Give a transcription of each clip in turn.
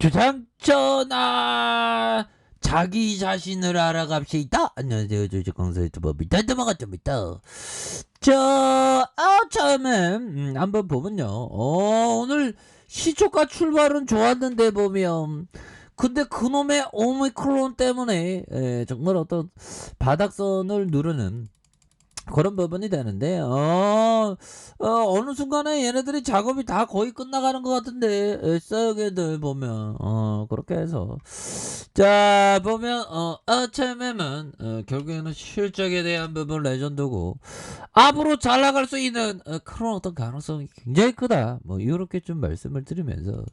주상전하 자기 자신을 알아갑시다. 안녕하세요, 조직강사 유튜버입니다. 넘어갔습니다. 처음에 한번 보면요, 오늘 시초가 출발은 좋았는데 보면, 근데 그놈의 오미크론 때문에 정말 어떤 바닥선을 누르는 그런 부분이 되는데, 어느 순간에 얘네들이 작업이 다 거의 끝나가는 것 같은데, 썩애들 보면, 그렇게 해서. 자, 보면, HMM은, 결국에는 실적에 대한 부분 레전드고, 앞으로 잘 나갈 수 있는, 그런 어떤 가능성이 굉장히 크다. 뭐, 이렇게 좀 말씀을 드리면서.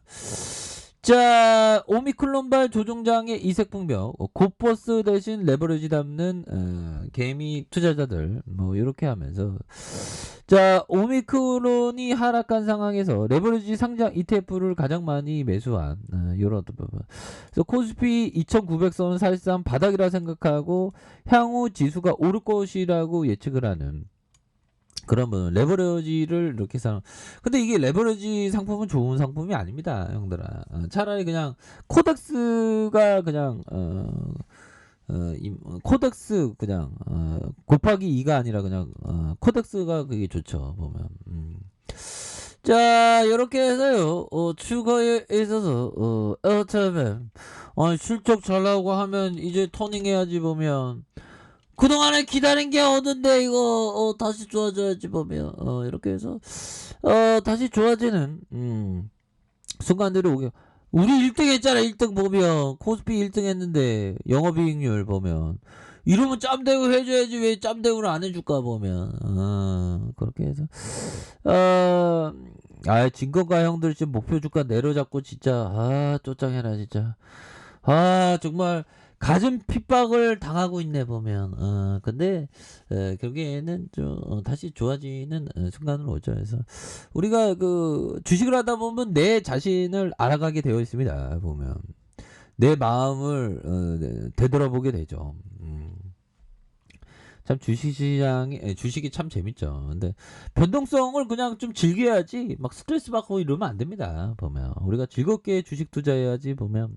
자, 오미클론발 조종장의 이색풍벽, 고버스 대신 레버리지 담는 개미 투자자들, 뭐 이렇게 하면서, 자, 오미크론이 하락한 상황에서 레버리지 상장 ETF를 가장 많이 매수한 이런 부분. 그래서 코스피 2,900선은 사실상 바닥이라 생각하고 향후 지수가 오를 것이라고 예측을 하는. 그러면 레버리지를 이렇게 근데 이게 레버리지 상품은 좋은 상품이 아닙니다, 형들아. 차라리 그냥 코덱스가 그냥 코덱스 그냥 곱하기 2가 아니라 그냥 코덱스가 그게 좋죠, 보면. 자, 이렇게 해서요, 추가에 있어서 LTM 실적 잘 나오고 하면 이제 터닝해야지. 보면 그동안에 기다린 게 어딘데 이거 다시 좋아져야지. 보면 이렇게 해서 다시 좋아지는 순간들이 오게. 우리 1등 했잖아. 1등 보면 코스피 1등 했는데 영업이익률 보면 이러면 짬대우 해줘야지. 왜 짬대우를 안 해줄까. 보면 그렇게 해서 진건가 형들 지금 목표 주가 내려잡고 진짜 쪼짱해라 진짜. 정말 가슴 핍박을 당하고 있네. 보면 근데 결국에는 좀 다시 좋아지는 순간은 오죠. 그래서 우리가 그 주식을 하다 보면 내 자신을 알아가게 되어 있습니다. 보면 내 마음을 되돌아보게 되죠. 참 주식이 참 재밌죠. 근데 변동성을 그냥 좀 즐겨야지 막 스트레스 받고 이러면 안 됩니다. 보면 우리가 즐겁게 주식 투자해야지. 보면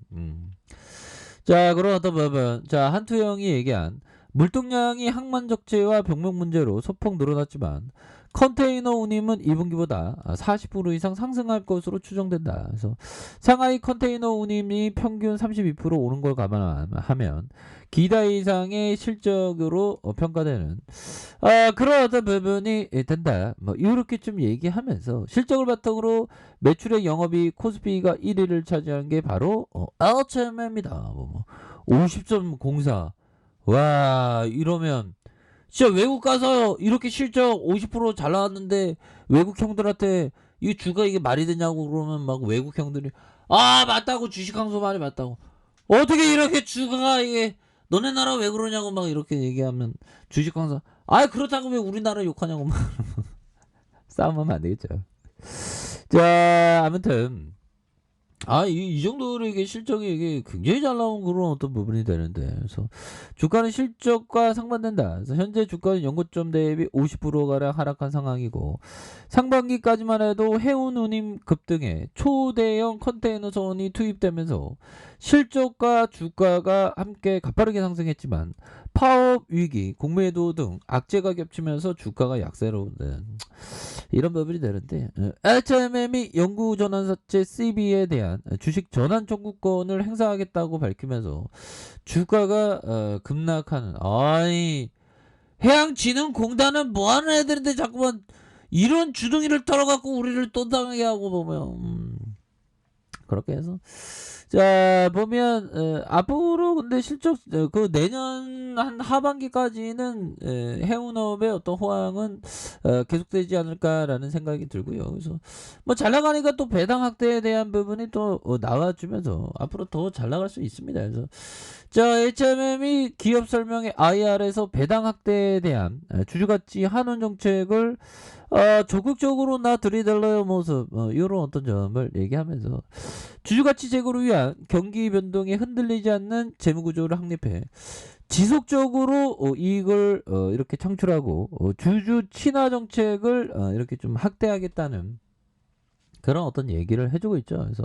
자, 그럼 어떤 부분. 자, 한투영이 얘기한 물동량이 항만적재와 병목 문제로 소폭 늘어났지만 컨테이너 운임은 2분기보다 40% 이상 상승할 것으로 추정된다. 그래서 상하이 컨테이너 운임이 평균 32% 오른 걸 감안하면 기대 이상의 실적으로 평가되는 그런 어떤 부분이 된다. 뭐 이렇게 좀 얘기하면서 실적을 바탕으로 매출의 영업이익 코스피가 1위를 차지한 게 바로 LHM입니다. 50.04. 와, 이러면 진짜 외국 가서 이렇게 실적 50% 잘 나왔는데 외국 형들한테 이 주가 이게 말이 되냐고 그러면 막 외국 형들이 맞다고, 주식항소 말이 맞다고. 어떻게 이렇게 주가가 이게 너네 나라 왜 그러냐고 막 이렇게 얘기하면 주식항소 그렇다고 왜 우리나라 욕하냐고 막 싸움하면 안 되겠죠. 자, 아무튼 이 정도로 이게 실적이 이게 굉장히 잘 나온 그런 어떤 부분이 되는데, 그래서 주가는 실적과 상반된다. 그래서 현재 주가는 연고점 대비 50%가량 하락한 상황이고, 상반기까지만 해도 해운 운임 급등에 초대형 컨테이너 선이 투입되면서 실적과 주가가 함께 가파르게 상승했지만 파업 위기, 공매도 등 악재가 겹치면서 주가가 약세로 이런 부분이 되는데, HMM이 영구전환사채 CB에 대한 주식 전환 청구권을 행사하겠다고 밝히면서 주가가 급락하는. 해양진흥공단은 뭐하는 애들인데 자꾸만 이런 주둥이를 털어갖고 우리를 또 당하게 하고. 보면 그렇게 해서 자, 보면 앞으로 근데 실적 그 내년 한 하반기까지는 해운업의 어떤 호황은 계속되지 않을까라는 생각이 들고요. 그래서 뭐 잘 나가니까 또 배당 확대에 대한 부분이 또 나와주면서 앞으로 더 잘 나갈 수 있습니다. 그래서 자, HMM이 기업 설명회 IR에서 배당 확대에 대한 주주가치 환원 정책을 적극적으로 들이댈러의 모습, 이런 어떤 점을 얘기하면서 주주가치 제고를 위한 경기 변동에 흔들리지 않는 재무구조를 확립해 지속적으로 이익을 이렇게 창출하고 주주 친화 정책을 이렇게 좀 확대하겠다는 그런 어떤 얘기를 해주고 있죠. 그래서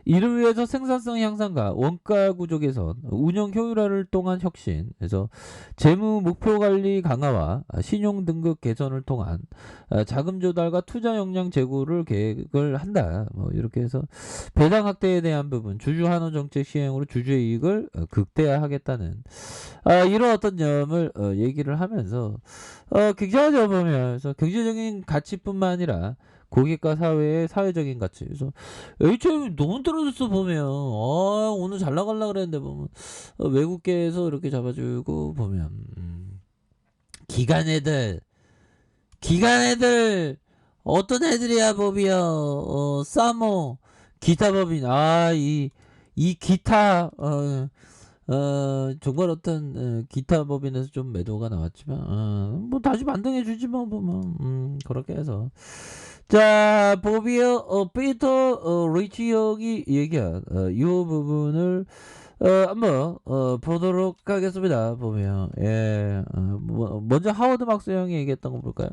이를 위해서 생산성 향상과 원가 구조 개선, 운영 효율화를 통한 혁신, 그래서 재무 목표 관리 강화와 신용 등급 개선을 통한 자금 조달과 투자 역량 제고를 계획을 한다. 뭐 이렇게 해서 배당 확대에 대한 부분, 주주 환원 정책 시행으로 주주의 이익을 극대화하겠다는 이런 어떤 점을 얘기를 하면서 굉장하죠 보면. 그래서 경제적인 가치뿐만 아니라 고객과 사회의 사회적인 가치. 그래서 HM 너무 떨어졌어 보면. 오늘 잘 나가려고 그랬는데 보면 외국계에서 이렇게 잡아주고 보면 기관 애들 어떤 애들이야 보면 사모 기타 법인 이 기타 정말 어떤 기타 법인에서 좀 매도가 나왔지만 뭐 다시 반등해 주지 뭐 보면 그렇게 해서 자 보비어 피터 리치 형이 얘기한 이 부분을 한번 보도록 하겠습니다. 보면 먼저 하워드 막스 형이 얘기했던 거 볼까요?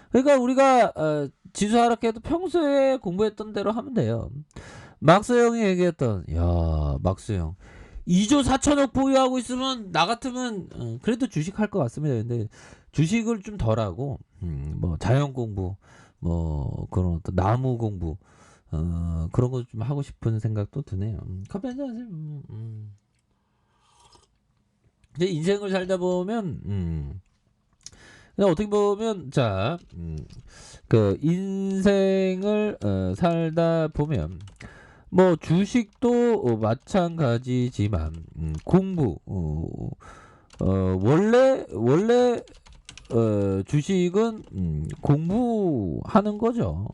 그러니까 우리가 지수 하락해도 평소에 공부했던 대로 하면 돼요. 막스 형이 얘기했던 막스 형 2조 4천억 보유하고 있으면 나 같으면 그래도 주식 할 것 같습니다. 근데 주식을 좀 덜하고 뭐 자연 공부 뭐 그런 어떤 나무 공부 그런 거 좀 하고 싶은 생각도 드네요. 커피 한잔 하세요. 이제 인생을 살다 보면 그냥 어떻게 보면 그 인생을 살다 보면 뭐 주식도 마찬가지지만 공부 원래 주식은 공부하는 거죠.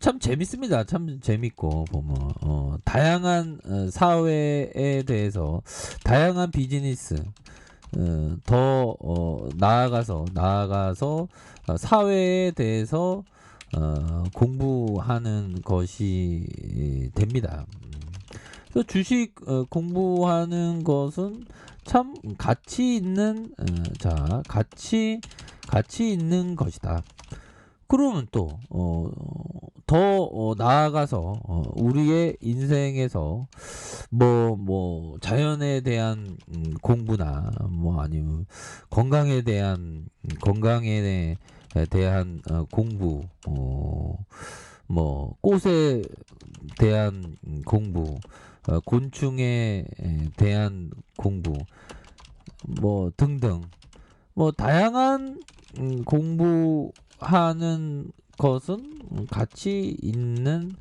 참 재밌습니다. 참 재밌고 보면 다양한 사회에 대해서 다양한 비즈니스 더 나아가서 사회에 대해서 공부하는 것이 됩니다. 그래서 주식 공부하는 것은 참 가치 있는 가치 있는 것이다. 그러면 또 더 나아가서 우리의 인생에서 뭐 자연에 대한 공부나 뭐 아니면 건강에 대한 공부 뭐 꽃에 대한 공부 곤충에 대한 공부 뭐 등등 뭐 다양한 공부하는 것은 가치 있는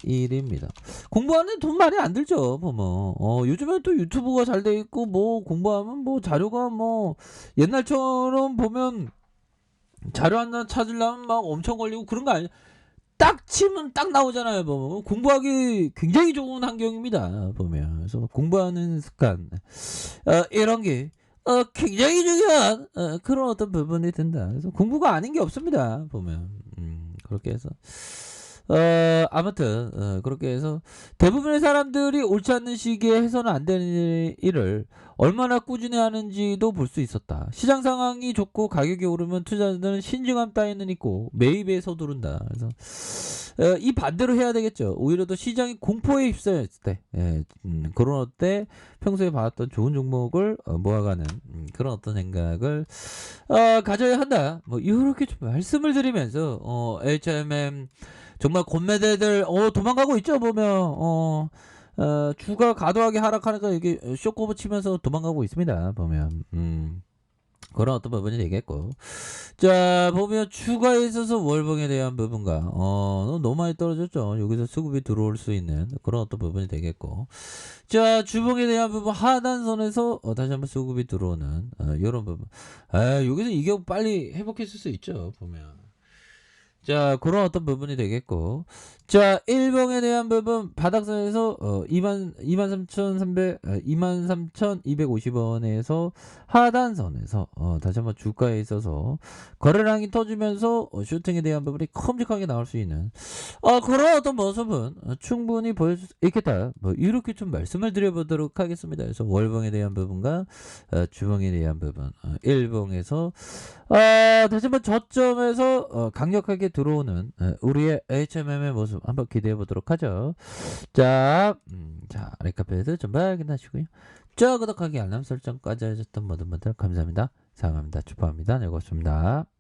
일입니다. 공부하는 돈 많이 안 들죠 보면. 요즘엔 또 유튜브가 잘 돼 있고 뭐 공부하면 뭐 자료가 뭐 옛날처럼 보면 자료 하나 찾으려면 막 엄청 걸리고 그런 거 아니에요. 딱 치면 딱 나오잖아요 보면. 공부하기 굉장히 좋은 환경입니다 보면. 그래서 공부하는 습관 이런 게 굉장히 중요한 그런 어떤 부분이 된다. 그래서 공부가 아닌 게 없습니다 보면. 그렇게 해서 아무튼 그렇게 해서 대부분의 사람들이 옳지 않는 시기에 해서는 안 되는 일을 얼마나 꾸준히 하는지도 볼 수 있었다. 시장 상황이 좋고 가격이 오르면 투자자들은 신중함 따위는 있고 매입에 서두른다. 그래서 이 반대로 해야 되겠죠. 오히려 더 시장이 공포에 휩싸였을 때 그런 때 평소에 봐왔던 좋은 종목을 모아가는 그런 어떤 생각을 가져야 한다. 뭐 이렇게 좀 말씀을 드리면서 HMM 정말 곤매대들 도망가고 있죠 보면. 주가 과도하게 하락하니까 이게 쇼커버 치면서 도망가고 있습니다 보면. 그런 어떤 부분이 되겠고. 자 보면 주가에 있어서 월봉에 대한 부분과 너무 많이 떨어졌죠. 여기서 수급이 들어올 수 있는 그런 어떤 부분이 되겠고. 자 주봉에 대한 부분 하단선에서 다시 한번 수급이 들어오는 이런 부분. 여기서 이격 빨리 회복했을 수 있죠 보면. 자 그런 어떤 부분이 되겠고. 자 1봉에 대한 부분 바닥선에서 23,250원에서 하단선에서 다시 한번 주가에 있어서 거래량이 터지면서 슈팅에 대한 부분이 큼직하게 나올 수 있는 그런 어떤 모습은 충분히 보일 수 있겠다. 뭐 이렇게 좀 말씀을 드려보도록 하겠습니다. 그래서 월봉에 대한 부분과 주봉에 대한 부분 1봉에서 다시 한번 저점에서 강력하게 들어오는 우리의 HMM의 모습 한번 기대해 보도록 하죠. 자, 레카페드 좀 확인하시고요. 구독하기 알람 설정까지 하셨던 모든 분들 감사합니다. 사랑합니다. 축복합니다. 네, 고맙습니다.